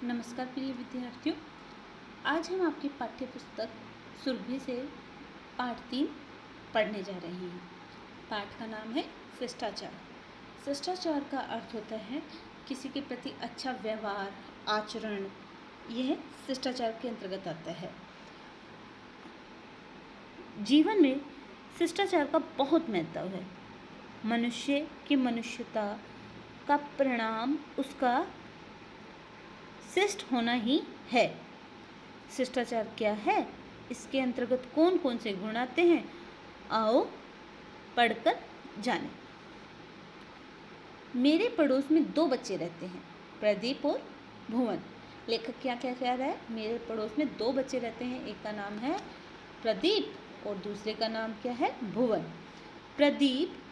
नमस्कार प्रिय विद्यार्थियों, आज हम आपकी पाठ्य पुस्तक सुरभि से पाठ 3 पढ़ने जा रहे हैं। पाठ का नाम है शिष्टाचार। शिष्टाचार का अर्थ होता है किसी के प्रति अच्छा व्यवहार, आचरण। यह शिष्टाचार के अंतर्गत आता है। जीवन में शिष्टाचार का बहुत महत्व है। मनुष्य की मनुष्यता का परिणाम उसका शिष्ट होना ही है। शिष्टाचार क्या है, इसके अंतर्गत कौन कौन से गुण आते हैं, आओ पढ़कर जानें। मेरे पड़ोस में 2 बच्चे रहते हैं, प्रदीप और भुवन। लेखक क्या क्या कह रहा है, मेरे पड़ोस में 2 बच्चे रहते हैं, एक का नाम है प्रदीप और दूसरे का नाम क्या है, भुवन। प्रदीप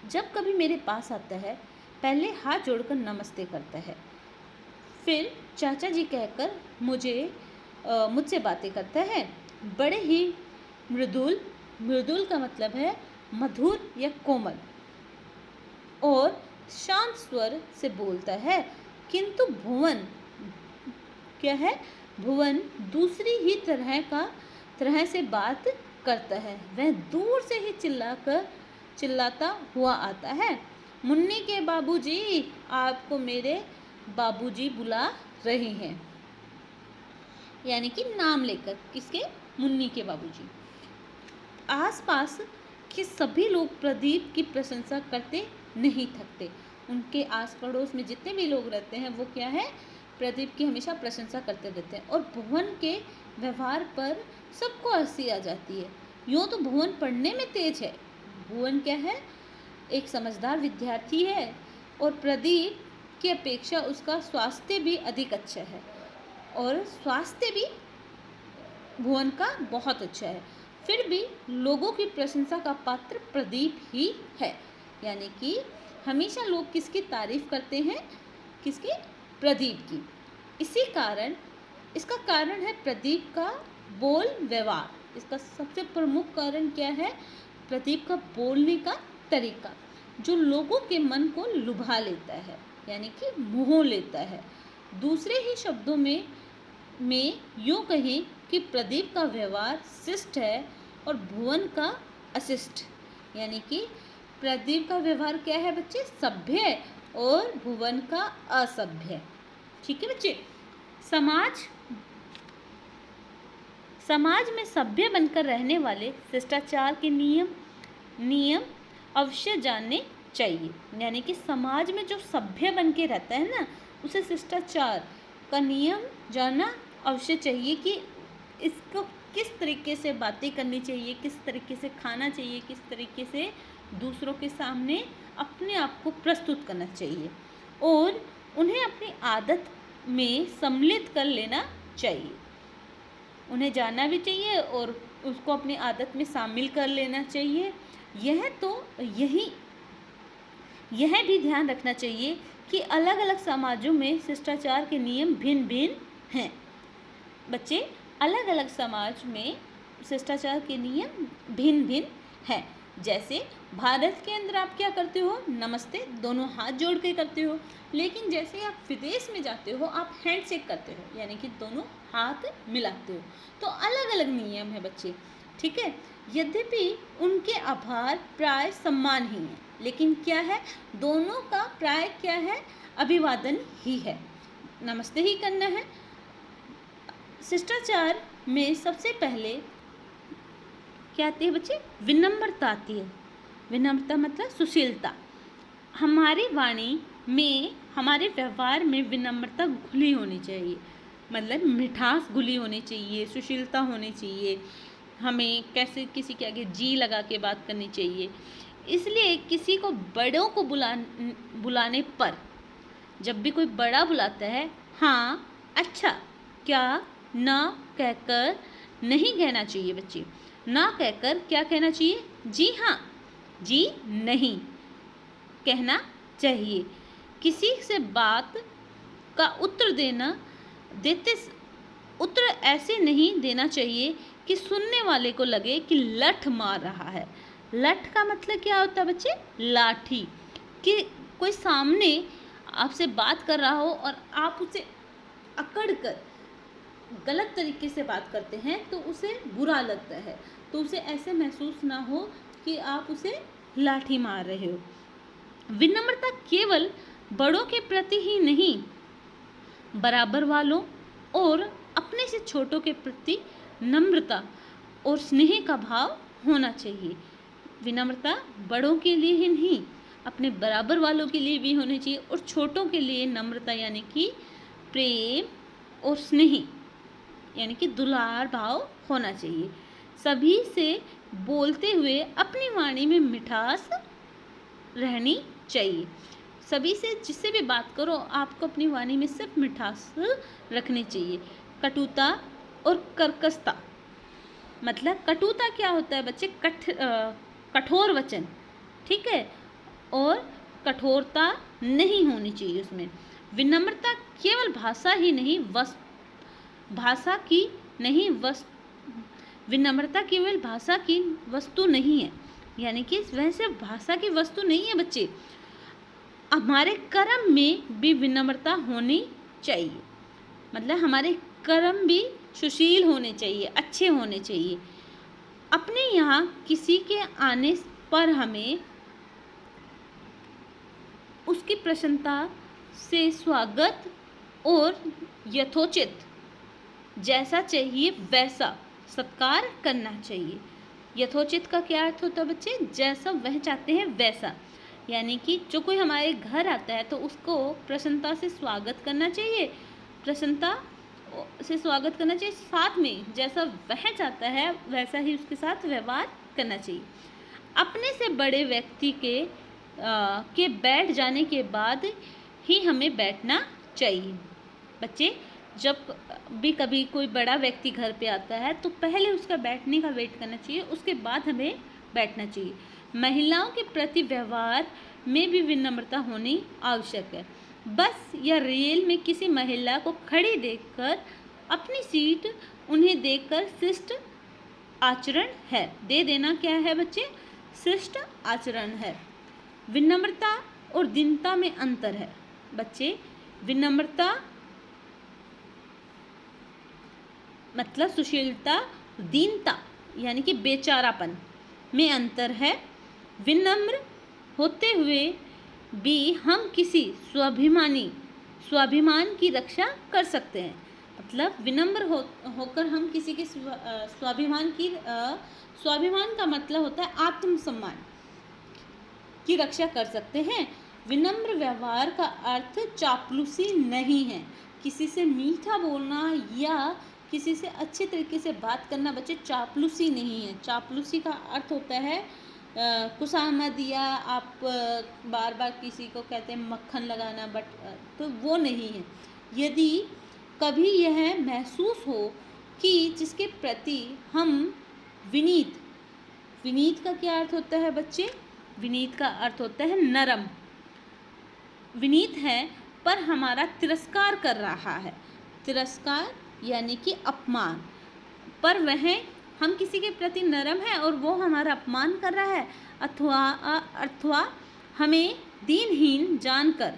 जब कभी मेरे पास आता है, पहले हाथ जोड़कर नमस्ते करता है, फिर चाचा जी कहकर मुझसे बातें करता है। बड़े ही मृदुल का मतलब है मधुर या कोमल, और शांत स्वर से बोलता है। किंतु भुवन क्या है, भुवन दूसरी ही तरह से बात करता है। वह दूर से ही चिल्लाता हुआ आता है, मुन्नी के बाबूजी, आपको मेरे बाबूजी बुला रहे हैं। यानी कि नाम लेकर, किसके, मुन्नी के बाबूजी। आसपास के सभी लोग प्रदीप की प्रशंसा करते नहीं थकते। उनके आस पड़ोस में जितने भी लोग रहते हैं वो क्या है, प्रदीप की हमेशा प्रशंसा करते रहते हैं। और भुवन के व्यवहार पर सबको हंसी आ जाती है। यूँ तो भुवन पढ़ने में तेज है। भुवन क्या है, एक समझदार विद्यार्थी है, और प्रदीप की अपेक्षा उसका स्वास्थ्य भी अधिक अच्छा है, और स्वास्थ्य भी भुवन का बहुत अच्छा है। फिर भी लोगों की प्रशंसा का पात्र प्रदीप ही है। यानी कि हमेशा लोग किसकी तारीफ करते हैं, किसकी, प्रदीप की। इसका कारण है प्रदीप का बोल व्यवहार। इसका सबसे प्रमुख कारण क्या है, प्रदीप का बोलने का तरीका, जो लोगों के मन को लुभा लेता है, यानी कि मोह लेता है। दूसरे ही शब्दों में यूँ कहें कि प्रदीप का व्यवहार शिष्ट है और भुवन का अशिष्ट। यानी कि प्रदीप का व्यवहार क्या है बच्चे, सभ्य है, और भुवन का असभ्य। ठीक है बच्चे। समाज में सभ्य बनकर रहने वाले शिष्टाचार के नियम अवश्य जानने चाहिए। यानी कि समाज में जो सभ्य बन के रहता है ना, उसे शिष्टाचार का नियम जानना अवश्य चाहिए कि इसको किस तरीके से बातें करनी चाहिए, किस तरीके से खाना चाहिए, किस तरीके से दूसरों के सामने अपने आप को प्रस्तुत करना चाहिए, और उन्हें अपनी आदत में सम्मिलित कर लेना चाहिए। उन्हें जानना भी चाहिए और उसको अपनी आदत में शामिल कर लेना चाहिए। यह भी ध्यान रखना चाहिए कि अलग अलग समाजों में शिष्टाचार के नियम भिन्न भिन्न हैं। बच्चे, अलग अलग समाज में शिष्टाचार के नियम भिन्न भिन्न हैं। जैसे भारत के अंदर आप क्या करते हो, नमस्ते दोनों हाथ जोड़ के करते हो, लेकिन जैसे आप विदेश में जाते हो आप हैंडशेक करते हो, यानी कि दोनों हाथ मिलाते हो। तो अलग अलग नियम है बच्चे, ठीक है। यद्यपि उनके आभार प्राय सम्मान ही है, लेकिन क्या है, दोनों का प्राय क्या है, अभिवादन ही है, नमस्ते ही करना है। शिष्टाचार में सबसे पहले क्या आती है बच्चे, विनम्रता आती है। विनम्रता मतलब सुशीलता। हमारी वाणी में, हमारे व्यवहार में विनम्रता घुली होनी चाहिए, मतलब मिठास घुली होनी चाहिए, सुशीलता होनी चाहिए। हमें कैसे किसी के आगे जी लगा के बात करनी चाहिए। इसलिए किसी को बड़ों को बुलाने पर, जब भी कोई बड़ा बुलाता है, हाँ, अच्छा, क्या, ना कहकर नहीं कहना चाहिए बच्चे। ना कहकर क्या कहना चाहिए, जी हाँ, जी नहीं कहना चाहिए। किसी से बात का उत्तर ऐसे नहीं देना चाहिए कि सुनने वाले को लगे कि लठ मार रहा है। लठ का मतलब क्या होता है बच्चे, लाठी। कि कोई सामने आपसे बात कर रहा हो और आप उसे अकड़ कर गलत तरीके से बात करते हैं तो उसे बुरा लगता है, तो उसे ऐसे महसूस ना हो कि आप उसे लाठी मार रहे हो। विनम्रता केवल बड़ों के प्रति ही नहीं, बराबर वालों और अपने से छोटों के प्रति नम्रता और स्नेह का भाव होना चाहिए। विनम्रता बड़ों के लिए ही नहीं, अपने बराबर वालों के लिए भी होनी चाहिए, और छोटों के लिए नम्रता यानी कि प्रेम और स्नेह यानी कि दुलार भाव होना चाहिए। सभी से बोलते हुए अपनी वाणी में मिठास रहनी चाहिए। सभी से जिससे भी बात करो आपको अपनी वाणी में सिर्फ मिठास रखनी चाहिए। कटुता और कर्कशता, मतलब कटुता क्या होता है बच्चे? कठोर वचन, ठीक है, और कठोरता नहीं होनी चाहिए उसमें। विनम्रता केवल भाषा ही नहीं, विनम्रता केवल भाषा की वस्तु नहीं है, यानी कि वह सिर्फ भाषा की वस्तु नहीं है बच्चे, हमारे कर्म में भी विनम्रता होनी चाहिए। मतलब हमारे कर्म भी सुशील होने चाहिए, अच्छे होने चाहिए। अपने यहाँ किसी के आने पर हमें उसकी प्रसन्नता से स्वागत और यथोचित जैसा चाहिए वैसा सत्कार करना चाहिए। यथोचित का क्या अर्थ होता है बच्चे? जैसा वह चाहते हैं वैसा, यानी कि जो कोई हमारे घर आता है तो उसको प्रसन्नता से स्वागत करना चाहिए, साथ में जैसा वह चाहता है वैसा ही उसके साथ व्यवहार करना चाहिए। अपने से बड़े व्यक्ति के बैठ जाने के बाद ही हमें बैठना चाहिए। बच्चे, जब भी कभी कोई बड़ा व्यक्ति घर पे आता है तो पहले उसका बैठने का वेट करना चाहिए, उसके बाद हमें बैठना चाहिए। महिलाओं के प्रति व्यवहार में भी विनम्रता होनी आवश्यक है। बस या रेल में किसी महिला को खड़ी देखकर अपनी सीट उन्हें देकर शिष्ट आचरण है। दे देना क्या है बच्चे? शिष्ट आचरण है। विनम्रता और दीनता में अंतर है बच्चे। विनम्रता मतलब सुशीलता, दीनता यानी कि बेचारापन में अंतर है। विनम्र होते हुए भी हम किसी स्वाभिमान की रक्षा कर सकते हैं। मतलब विनम्र होकर हम किसी के स्वाभिमान का मतलब होता है आत्मसम्मान की रक्षा कर सकते हैं। विनम्र व्यवहार का अर्थ चापलूसी नहीं है। किसी से मीठा बोलना या किसी से अच्छे तरीके से बात करना बच्चे चापलूसी नहीं है। चापलूसी का अर्थ होता है खुशामद, या आप बार बार किसी को कहते हैं मक्खन लगाना, बट तो वो नहीं है। यदि कभी यह महसूस हो कि जिसके प्रति हम विनीत का क्या अर्थ होता है बच्चे? विनीत का अर्थ होता है नरम। विनीत है पर हमारा तिरस्कार कर रहा है। तिरस्कार यानी कि अपमान, पर वह हम किसी के प्रति नरम है और वो हमारा अपमान कर रहा है, अथवा हमें दीनहीन जानकर,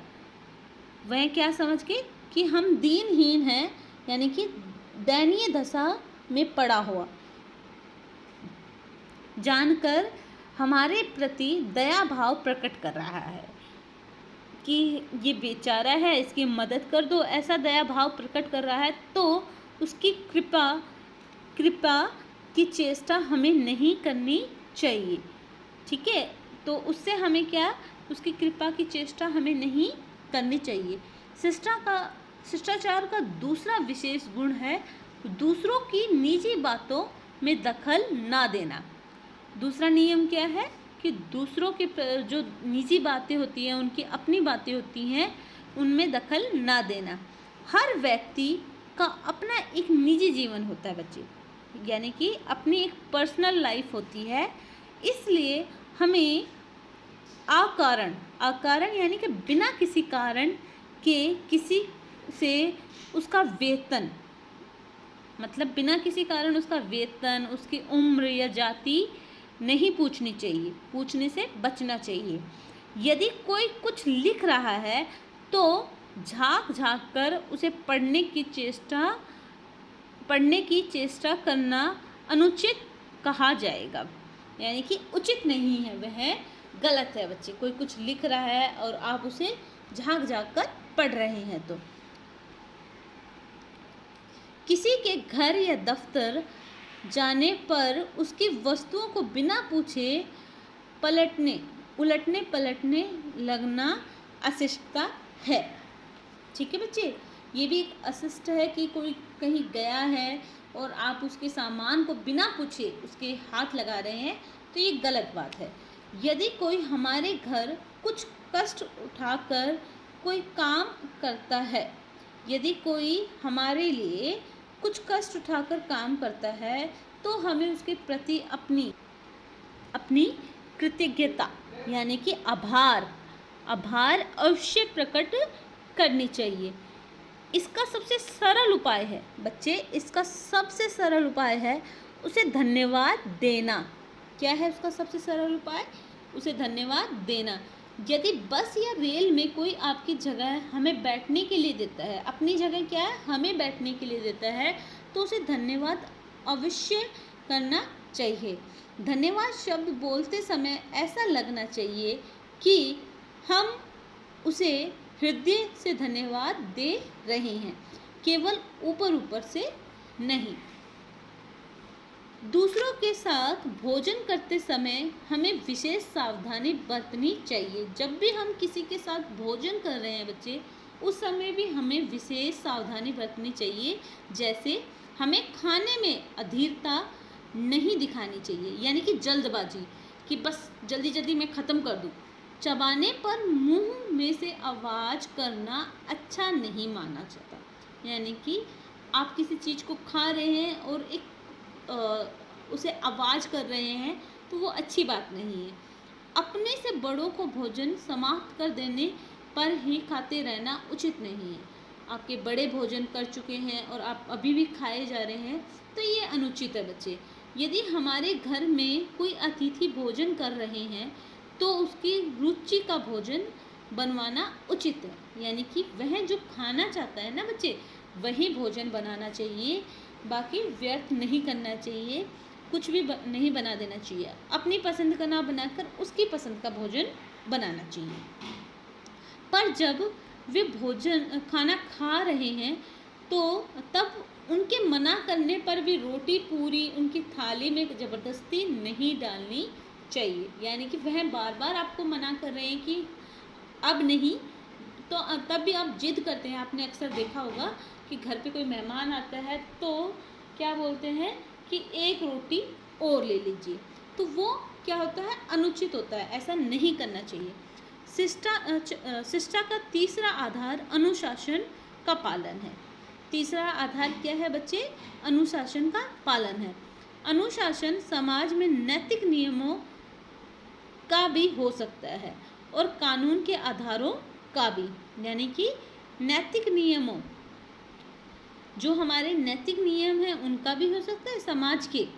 वह क्या समझ के कि हम दीनहीन हैं, यानी कि दयनीय दशा में पड़ा हुआ जानकर हमारे प्रति दया भाव प्रकट कर रहा है कि ये बेचारा है, इसकी मदद कर दो, ऐसा दया भाव प्रकट कर रहा है, तो उसकी कृपा की चेष्टा हमें नहीं करनी चाहिए। ठीक है, तो उससे हमें क्या, उसकी कृपा की चेष्टा हमें नहीं करनी चाहिए। शिष्टाचार का दूसरा विशेष गुण है दूसरों की निजी बातों में दखल ना देना। दूसरा नियम क्या है कि दूसरों के जो निजी बातें होती हैं, उनकी अपनी बातें होती हैं, उनमें दखल ना देना। हर व्यक्ति का अपना एक निजी जीवन होता है बच्चे, यानी कि अपनी एक पर्सनल लाइफ होती है, इसलिए हमें अकारण यानी कि बिना किसी कारण के किसी से उसका वेतन, मतलब बिना किसी कारण उसका वेतन, उसकी उम्र या जाति नहीं पूछनी चाहिए, पूछने से बचना चाहिए। यदि कोई कुछ लिख रहा है तो झांक झांक कर उसे पढ़ने की चेष्टा करना अनुचित कहा जाएगा। यानी कि उचित नहीं है, वह गलत है बच्चे। कोई कुछ लिख रहा है और आप उसे झांक झांक कर पढ़ रहे हैं तो। किसी के घर या दफ्तर जाने पर उसकी वस्तुओं को बिना पूछे उलटने पलटने लगना अशिष्टता है। ठीक है बच्चे, ये भी एक अशिष्ट है कि कोई कहीं गया है और आप उसके सामान को बिना पूछे उसके हाथ लगा रहे हैं, तो ये गलत बात है। यदि कोई हमारे घर कुछ कष्ट उठाकर कोई काम करता है, यदि कोई हमारे लिए कुछ कष्ट उठाकर काम करता है, तो हमें उसके प्रति अपनी कृतज्ञता यानी कि आभार अवश्य प्रकट करनी चाहिए। इसका सबसे सरल उपाय है बच्चे, इसका सबसे सरल उपाय है उसे धन्यवाद देना। क्या है उसका सबसे सरल उपाय? उसे धन्यवाद देना। यदि बस या रेल में कोई आपकी जगह हमें बैठने के लिए देता है, अपनी जगह क्या है हमें बैठने के लिए देता है, तो उसे धन्यवाद अवश्य करना चाहिए। धन्यवाद शब्द बोलते समय ऐसा लगना चाहिए कि हम उसे हृदय से धन्यवाद दे रहे हैं, केवल ऊपर ऊपर से नहीं। दूसरों के साथ भोजन करते समय हमें विशेष सावधानी बरतनी चाहिए। जब भी हम किसी के साथ भोजन कर रहे हैं बच्चे, उस समय भी हमें विशेष सावधानी बरतनी चाहिए। जैसे हमें खाने में अधीरता नहीं दिखानी चाहिए, यानी कि जल्दबाजी, कि बस जल्दी जल्दी मैं ख़त्म कर दूँ। चबाने पर मुंह में से आवाज़ करना अच्छा नहीं माना जाता। यानी कि आप किसी चीज़ को खा रहे हैं और उसे आवाज़ कर रहे हैं, तो वो अच्छी बात नहीं है। अपने से बड़ों को भोजन समाप्त कर देने पर ही खाते रहना उचित नहीं है। आपके बड़े भोजन कर चुके हैं और आप अभी भी खाए जा रहे हैं, तो ये अनुचित है बच्चे। यदि हमारे घर में कोई अतिथि भोजन कर रहे हैं, तो उसकी रुचि का भोजन बनवाना उचित है। यानी कि वह जो खाना चाहता है ना बच्चे, वही भोजन बनाना चाहिए। बाकी व्यर्थ नहीं करना चाहिए, कुछ भी नहीं बना देना चाहिए। अपनी पसंद का ना बनाकर उसकी पसंद का भोजन बनाना चाहिए। पर जब वे खाना खा रहे हैं, तो तब उनके मना करने पर भी रोटी पूरी उनकी थाली में ज़बरदस्ती नहीं डालनी चाहिए। यानी कि वह बार बार आपको मना कर रहे हैं कि अब नहीं, तो तब भी आप जिद करते हैं। आपने अक्सर देखा होगा कि घर पे कोई मेहमान आता है तो क्या बोलते हैं कि एक रोटी और ले लीजिए, तो वो क्या होता है, अनुचित होता है। ऐसा नहीं करना चाहिए। शिष्टा का तीसरा आधार अनुशासन का पालन है। तीसरा आधार क्या है बच्चे? अनुशासन का पालन है। अनुशासन समाज में नैतिक नियमों का भी हो सकता है और कानून के आधारों का भी। यानी कि नैतिक नियमों, जो हमारे नैतिक नियम हैं उनका भी हो सकता है, समाज के।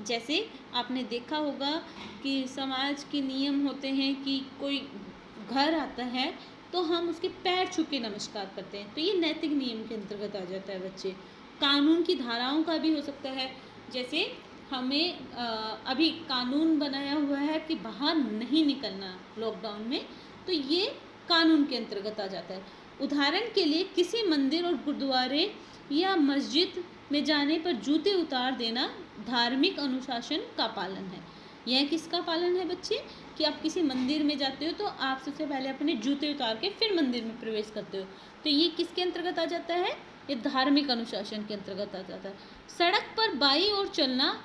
जैसे आपने देखा होगा कि समाज के नियम होते हैं कि कोई घर आता है तो हम उसके पैर छू के नमस्कार करते हैं, तो ये नैतिक नियम के अंतर्गत आ जाता है बच्चे। कानून की धाराओं का भी हो सकता है। जैसे हमें अभी कानून बनाया हुआ है कि बाहर नहीं निकलना लॉकडाउन में, तो ये कानून के अंतर्गत आ जाता है। उदाहरण के लिए किसी मंदिर और गुरुद्वारे या मस्जिद में जाने पर जूते उतार देना धार्मिक अनुशासन का पालन है। यह किसका पालन है बच्चे? कि आप किसी मंदिर में जाते हो तो आप सबसे पहले अपने जूते उतार के फिर मंदिर में प्रवेश करते हो, तो ये किसके अंतर्गत आ जाता है? ये धार्मिक अनुशासन के अंतर्गत आ जाता है। सड़क पर बाईं ओर चलना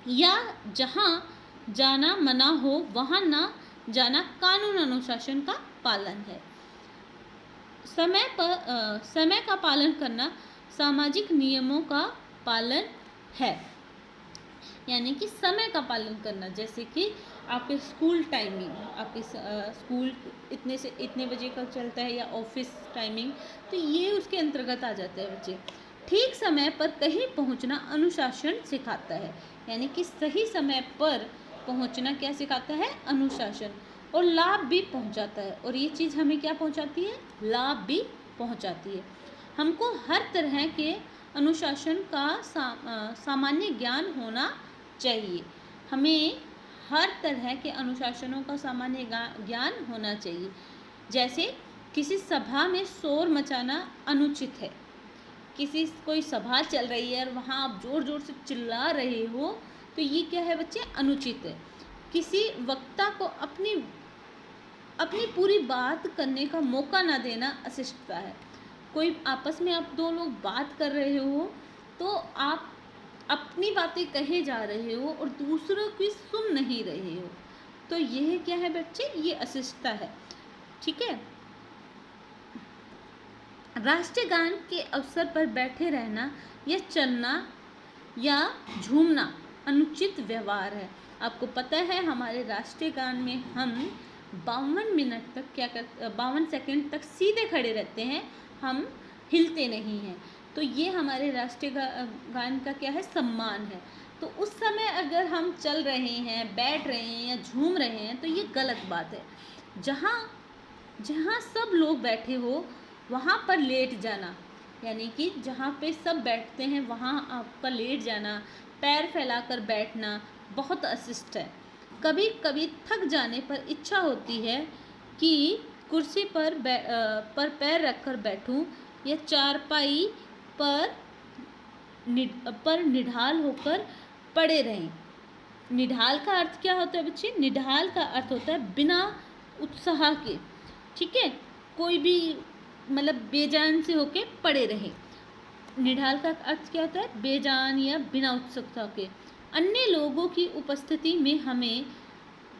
या जहाँ जाना मना हो वहाँ ना जाना कानून अनुशासन का पालन है। समय का पालन करना सामाजिक नियमों का पालन है। यानी कि समय का पालन करना, जैसे कि आपके स्कूल टाइमिंग, आपके स्कूल इतने से इतने बजे का चलता है या ऑफिस टाइमिंग, तो ये उसके अंतर्गत आ जाता है बच्चे। ठीक समय पर कहीं पहुंचना अनुशासन सिखाता है। यानी कि सही समय पर पहुंचना क्या सिखाता है? अनुशासन। और लाभ भी पहुंचाता है। और ये चीज़ हमें क्या पहुंचाती है? लाभ भी पहुंचाती है। हमको हर तरह के अनुशासन का सामान्य ज्ञान होना चाहिए। हमें हर तरह के अनुशासनों का सामान्य ज्ञान होना चाहिए। जैसे किसी सभा में शोर मचाना अनुचित है। कोई सभा चल रही है और वहाँ आप ज़ोर ज़ोर से चिल्ला रहे हो, तो ये क्या है बच्चे? अनुचित है। किसी वक्ता को अपनी पूरी बात करने का मौका ना देना अशिष्टता है। कोई आपस में आप दो लोग बात कर रहे हो, तो आप अपनी बातें कहे जा रहे हो और दूसरों की सुन नहीं रहे हो, तो यह क्या है बच्चे? ये अशिष्टता है। ठीक है। राष्ट्रीय गान के अवसर पर बैठे रहना या चलना या झूमना अनुचित व्यवहार है। आपको पता है हमारे राष्ट्रीय गान में हम 52 मिनट तक 52 सेकंड तक सीधे खड़े रहते हैं, हम हिलते नहीं हैं। तो ये हमारे राष्ट्रीय गान का क्या है? सम्मान है। तो उस समय अगर हम चल रहे हैं, बैठ रहे हैं या झूम रहे हैं, तो ये गलत बात है। जहाँ सब लोग बैठे हो वहाँ पर लेट जाना, यानी कि जहाँ पे सब बैठते हैं वहाँ आपका लेट जाना, पैर फैलाकर बैठना बहुत अशिष्ट है। कभी कभी थक जाने पर इच्छा होती है कि कुर्सी पर पैर रखकर बैठूं या चारपाई पर निढाल होकर पड़े रहें। निढाल का अर्थ क्या होता है बच्चे? निढाल का अर्थ होता है बिना उत्साह के। ठीक है, कोई भी मतलब बेजान से होके पड़े रहे। निढाल का अर्थ क्या होता है? बेजान या बिना उत्सुकता के। अन्य लोगों की उपस्थिति में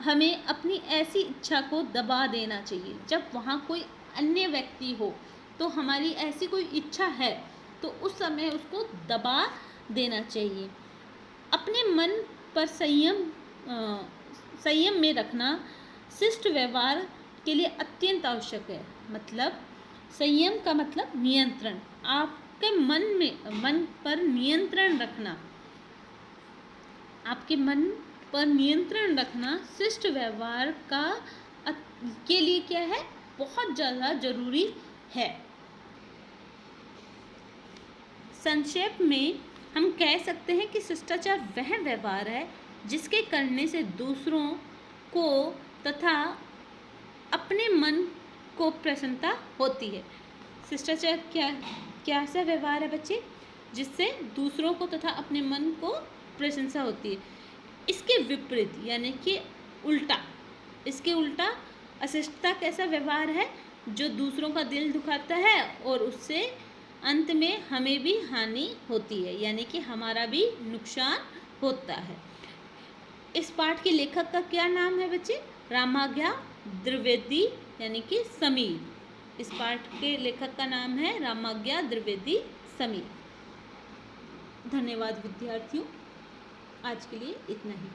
हमें अपनी ऐसी इच्छा को दबा देना चाहिए। जब वहाँ कोई अन्य व्यक्ति हो तो हमारी ऐसी कोई इच्छा है तो उस समय उसको दबा देना चाहिए। अपने मन पर संयम में रखना शिष्ट व्यवहार के लिए अत्यंत आवश्यक है। मतलब संयम का मतलब नियंत्रण। आपके मन पर नियंत्रण रखना, आपके मन पर नियंत्रण रखना शिष्ट व्यवहार के लिए क्या है? बहुत ज़्यादा जरूरी है। संक्षेप में हम कह सकते हैं कि शिष्टाचार वह व्यवहार है जिसके करने से दूसरों को तथा अपने मन को प्रसन्नता होती है। शिष्टाचार क्या सा व्यवहार है बच्चे? जिससे दूसरों को तथा अपने मन को प्रशंसा होती है। इसके विपरीत यानी कि इसके उल्टा अशिष्टता कैसा व्यवहार है? जो दूसरों का दिल दुखाता है और उससे अंत में हमें भी हानि होती है, यानी कि हमारा भी नुकसान होता है। इस पाठ के लेखक का क्या नाम है बच्चे? रामाज्ञा द्विवेदी यानी कि समीर। इस पाठ के लेखक का नाम है रामाज्ञा द्विवेदी समीर। धन्यवाद विद्यार्थियों, आज के लिए इतना ही।